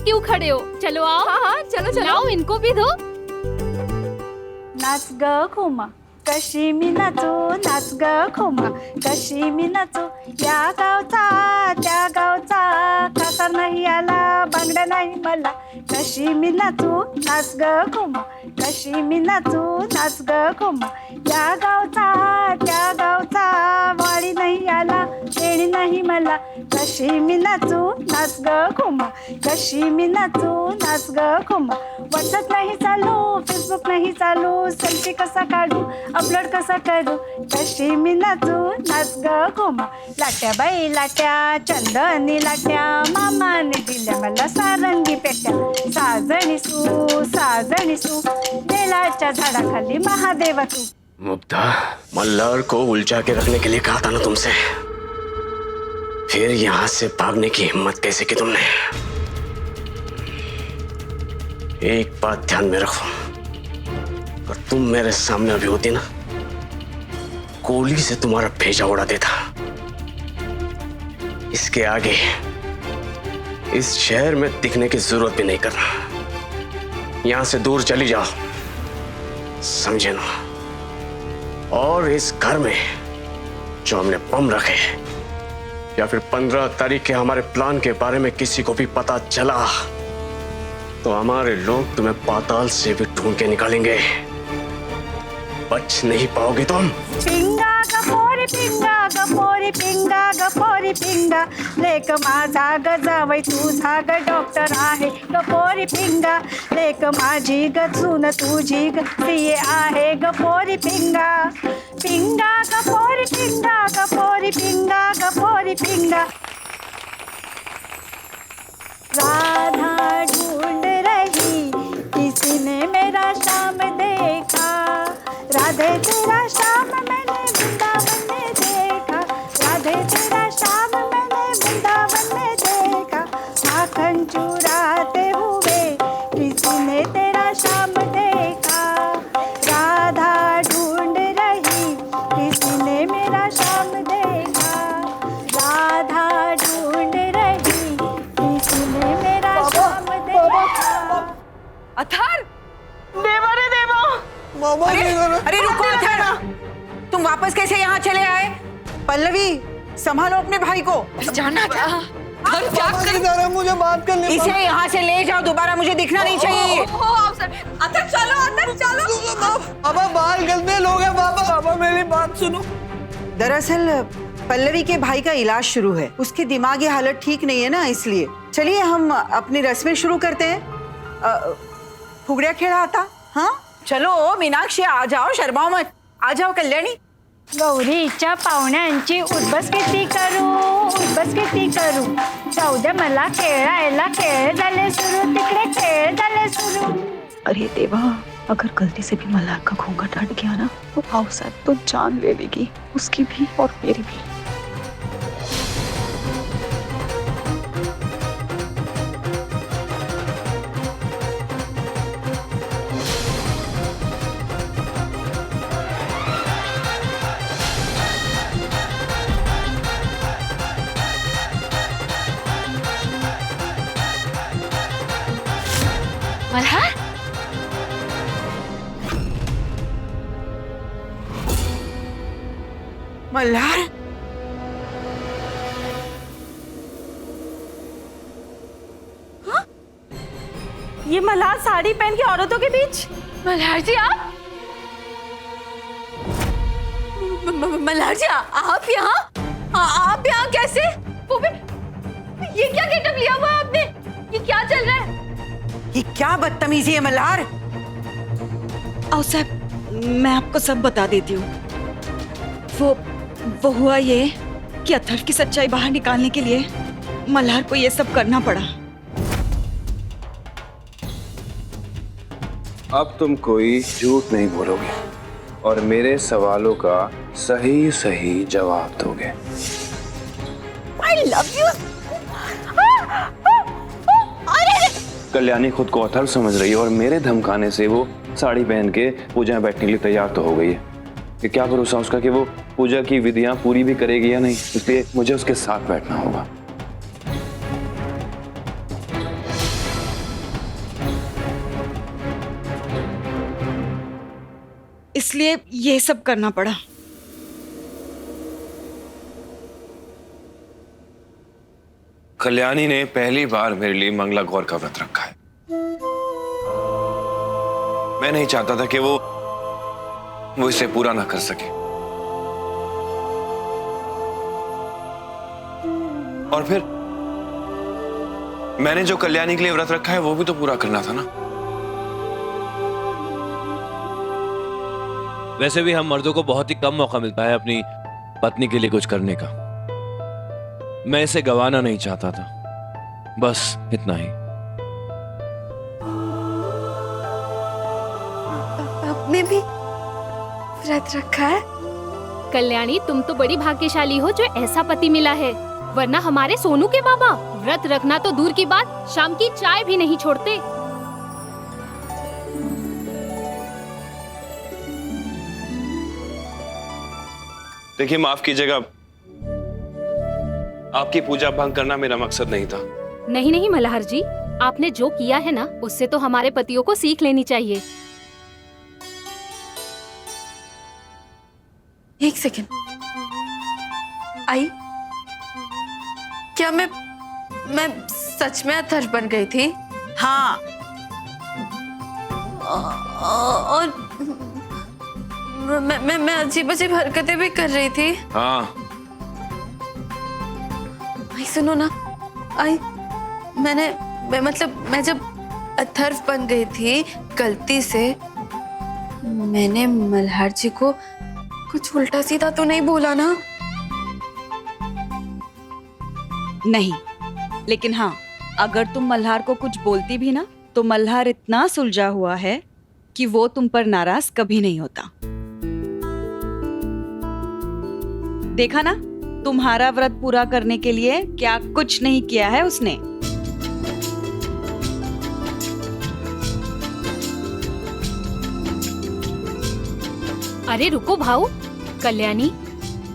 क्यों खड़े हो? चलो आओ। हाँ हाँ चलो चलो। लाओ इनको भी दो। नाच ग खोमा कशी मी नाचू, नाच ग खोमा कशी मी नाचू, या गावचा त्या गावचा, कासार नाही आला बांगड्या नाही मला, कशी मी नाचू, नाच ग खोमा कशी मी नाचू, नाच ग खोमा, या गावचा त्या गावचा, वाडी नाही आला वेणी नाही मला, कशी मी नाचू, नाच ग खोमा कशी मी नाचू, नाच ग खोमा, व्हॉट्सअप नाही चालू, फेसबुक नाही चालू, सेल्फी कसा काढू, अपलोड कसा करू, कशी मी नाचू, नाच ग खोमा, लाट्या बाई लाट्या चंदनी लाट्या, मामाने दिल्या मला सारंगी पेट्या, साजणी सू बेलाच्या झाडाखाली महादेवा तू. मुग्धा, मल्हार को उलझा के रखने के लिए कहा था ना तुमसे, फिर यहाँ से भागने की हिम्मत कैसे की तुमने? एक बात ध्यान में रखो, अगर तुम मेरे सामने अभी होती ना, गोली से तुम्हारा भेजा उड़ा देता. इसके आगे इस शहर में दिखने की जरूरत भी नहीं करना. यहां से दूर चली जाओ, समझे ना? और इस घर में जो हमने बम रखे, या फिर 15 तारीख के हमारे प्लान के बारे में किसी को भी पता चला, तो हमारे लोग तुम्हें पाताल से भी ढूंढ के निकालेंगे. बच नहीं पाओगे तुम. पिंगा गपोरी पिंगा गपोरी पिंगा गपोरी पिंगा, लेक माझा ग जावई तुझा ग डॉक्टर आहे, गपोरी पिंगा लेक माझी ग सून तुझी ग सीए आहे, गपोरी पिंगा पिंगा गपोरी पिंगा गपोरी पिंगा गपोरी पिंगा. राधा ढूंढ रही किसी ने मेरा शाम देखा, राधे तेरा शाम मैंने वृंदावन में देखा, राधे तेरा शाम मैंने वृंदावन में देखा, माखन चुराते हुए किसी ने तेरा शाम देखा, राधा ढूंढ रही किसी ने मेरा शाम देखा, राधा ढूंढ रही किसी ने मेरा शाम देखा. अथर, देवा रे देवा. मामा अरे रुको अथर, तुम वापस कैसे यहाँ चले आए? पल्लवी, संभालो अपने भाई को. जाना क्या? हम क्या कर? मुझे बात करने. इसे यहाँ से ले जाओ, दोबारा मुझे दिखना नहीं चाहिए. अतर चलो. बाबा बाल गंदे लोग हैं. बाबा मेरी बात सुनो. दरअसल पल्लवी के भाई का इलाज शुरू है, उसकी दिमागी हालत ठीक नहीं है ना, इसलिए. चलिए हम अपनी रस्में शुरू करते हैं. फुगड्या खेळा आता. हाँ चलो मीनाक्षी, आ जाओ, शर्माओ मत. आ जाओ कल्याणी. गौरीच्या पाहुण्यांची उठबस किती करू, जाऊ द्या मला खेळायला, खेळ झाले सुरू, तिकडे खेळ झाले सुरू. अरे देवा, अगर गलती से भी मल्हार का घूंघट हट गया ना, तो औसत तो जान ले लेगी, उसकी भी और मेरी भी. मल्हार, मल्हार, ये मल्हार साड़ी पहन के औरतों के बीच. मल्हार जी आप? मल्हार जी आप यहाँ? आप यहाँ कैसे? वो भी ये क्या गेटअप लिया हुआ है आपने? ये क्या चल रहा है? ये क्या बदतमीजी है मल्हार? आओ साहब, मैं आपको सब बता देती हूँ. वो हुआ ये कि अथर्व की सच्चाई बाहर निकालने के लिए मल्हार को ये सब करना पड़ा. अब तुम कोई झूठ नहीं बोलोगे और मेरे सवालों का सही सही जवाब दोगे. I love you. कल्याणी खुद को अथर्व समझ रही है और मेरे धमकाने से वो साड़ी पहन के पूजा में बैठने के लिए तैयार तो हो गई है. कि क्या भरोसा उसका कि वो पूजा की विधियां पूरी भी करेगी या नहीं, इसलिए मुझे उसके साथ बैठना होगा. इसलिए ये सब करना पड़ा। कल्याणी ने पहली बार मेरे लिए मंगला गौर का व्रत रखा है। मैं नहीं चाहता था कि वो इसे पूरा ना कर सके, और फिर मैंने जो कल्याणी के लिए व्रत रखा है वो भी तो पूरा करना था ना। वैसे भी हम मर्दों को बहुत ही कम मौका मिलता है अपनी पत्नी के लिए कुछ करने का। मैं इसे गंवाना नहीं चाहता था, बस इतना ही। आपने भी व्रत रखा है? कल्याणी, तुम तो बड़ी भाग्यशाली हो जो ऐसा पति मिला है, वरना हमारे सोनू के बाबा व्रत रखना तो दूर की बात, शाम की चाय भी नहीं छोड़ते। देखिए, माफ कीजिएगा, आपकी पूजा भंग करना मेरा मकसद नहीं था। नहीं नहीं मल्हार जी, आपने जो किया है ना उससे तो हमारे पतियों को सीख लेनी चाहिए। एक सेकेंड, आई, क्या मैं सच में अथर्व बन गई थी? हाँ, और मैं अजीब अजीब हरकतें भी कर रही थी। हाँ, आई सुनो ना, आई मैं जब अथर्व बन गई थी गलती से, मैंने मल्हार जी को कुछ उल्टा सीधा तो नहीं बोला ना? नहीं, लेकिन हाँ, अगर तुम मल्हार को कुछ बोलती भी ना तो मल्हार इतना सुलझा हुआ है कि वो तुम पर नाराज कभी नहीं होता। देखा ना, तुम्हारा व्रत पूरा करने के लिए क्या कुछ नहीं किया है उसने। अरे रुको भाऊ, कल्याणी,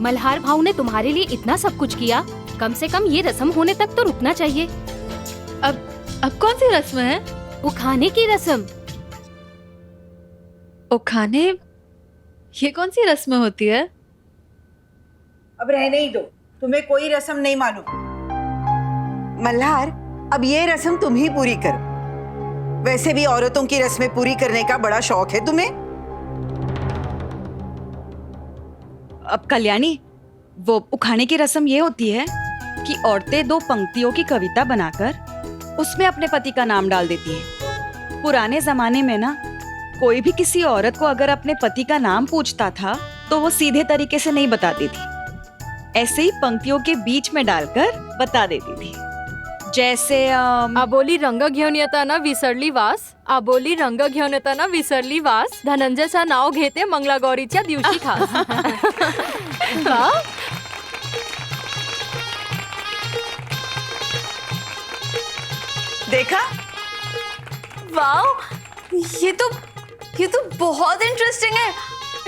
मल्हार भाऊ ने तुम्हारे लिए इतना सब कुछ किया, कम से कम ये रस्म होने तक तो रुकना चाहिए। अब कौन सी रस्म है? उखाने की रस्म। उखाने? ये कौन सी रस्म होती है? अब रहने ही दो, तुम्हें कोई रस्म नहीं मालूम। मल्हार, अब ये रस्म तुम ही पूरी करो। वैसे भी औरतों की रस्में पूरी करने का बड़ा शौक है तुम्हें। अब कल्याणी, वो उखाने की रस्म ये होती है कि औरतें 2 पंक्तियों की कविता बनाकर उसमें अपने पति का नाम डाल देती है। पुराने जमाने में ना, कोई भी किसी औरत को अगर अपने पति का नाम पूछता था तो वो सीधे तरीके से नहीं बताती थी, ऐसे ही पंक्तियों के बीच में डालकर बता देती थी। जैसे आबोली रंग घेऊन येताना विसरली वास, आबोली रंग घेऊन येताना विसरली वास, धनंजयचा नाव घेते मंगलागौरीच्या दिवशी खास। देखा? वाओ, ये तो बहुत इंटरेस्टिंग है।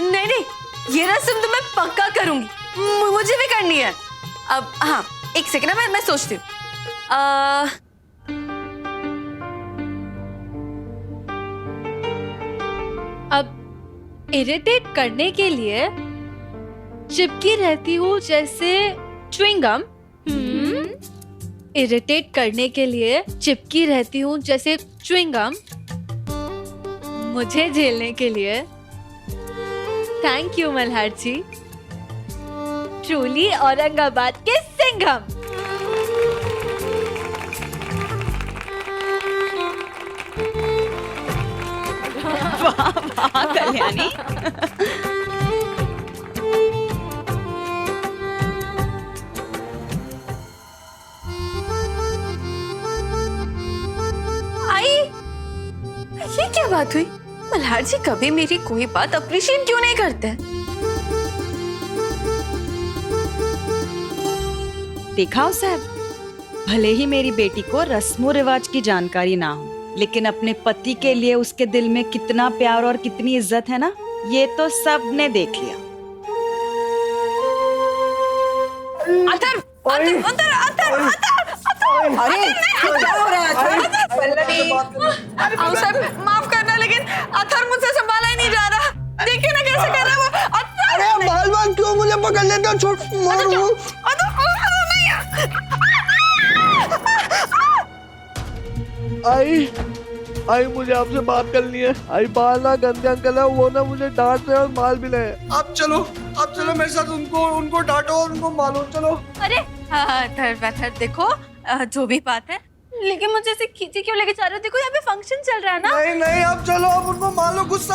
नहीं, ये रस्म तो मैं पक्का करूंगी, मुझे भी करनी है। अब हाँ, एक सेकंड ना, मैं सोचती हूँ। अब इरिटेट करने के लिए चिपकी रहती हूँ जैसे च्युइंगम। इरिटेट करने के लिए चिपकी रहती हूँ जैसे च्युइंगम। मुझे झेलने के लिए thank you Malhar ji, truly Aurangabad के सिंघम। वाह कल्याणी। आई, ये क्या बात हुई? मल्हार जी कभी मेरी कोई बात अप्रिशिएट क्यों नहीं करते? देखा हो साहब, भले ही मेरी बेटी को रस्मों रिवाज की जानकारी ना हो, लेकिन अपने पति के लिए उसके दिल में कितना प्यार और कितनी इज्जत है ना, ये तो सबने देख लिया। अरे क्या हो रहा है? साहब माफ करना, लेकिन अथर्व मुझसे संभाला ही नहीं जा रहा। देखिए ना कैसे पकड़ लेते हो, छोड़ मारो। आई मुझे आपसे बात करनी है। आई बाल ना गंदे अंकल है, वो ना मुझे डांट रहे और माल भी रहे। आप चलो मेरे साथ, उनको डांटो और उनको मारो। चलो। अरे धर्मेंद्र देखो, जो भी बात है, लेकिन मुझे ऐसे खींचे क्यों लेके जा रहे हो? देखो यहाँ पे फंक्शन चल रहा है ना। नहीं आप चलो, आप उनको मारो, गुस्सा।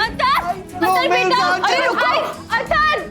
अतर बेटा, अरे रुको, अतर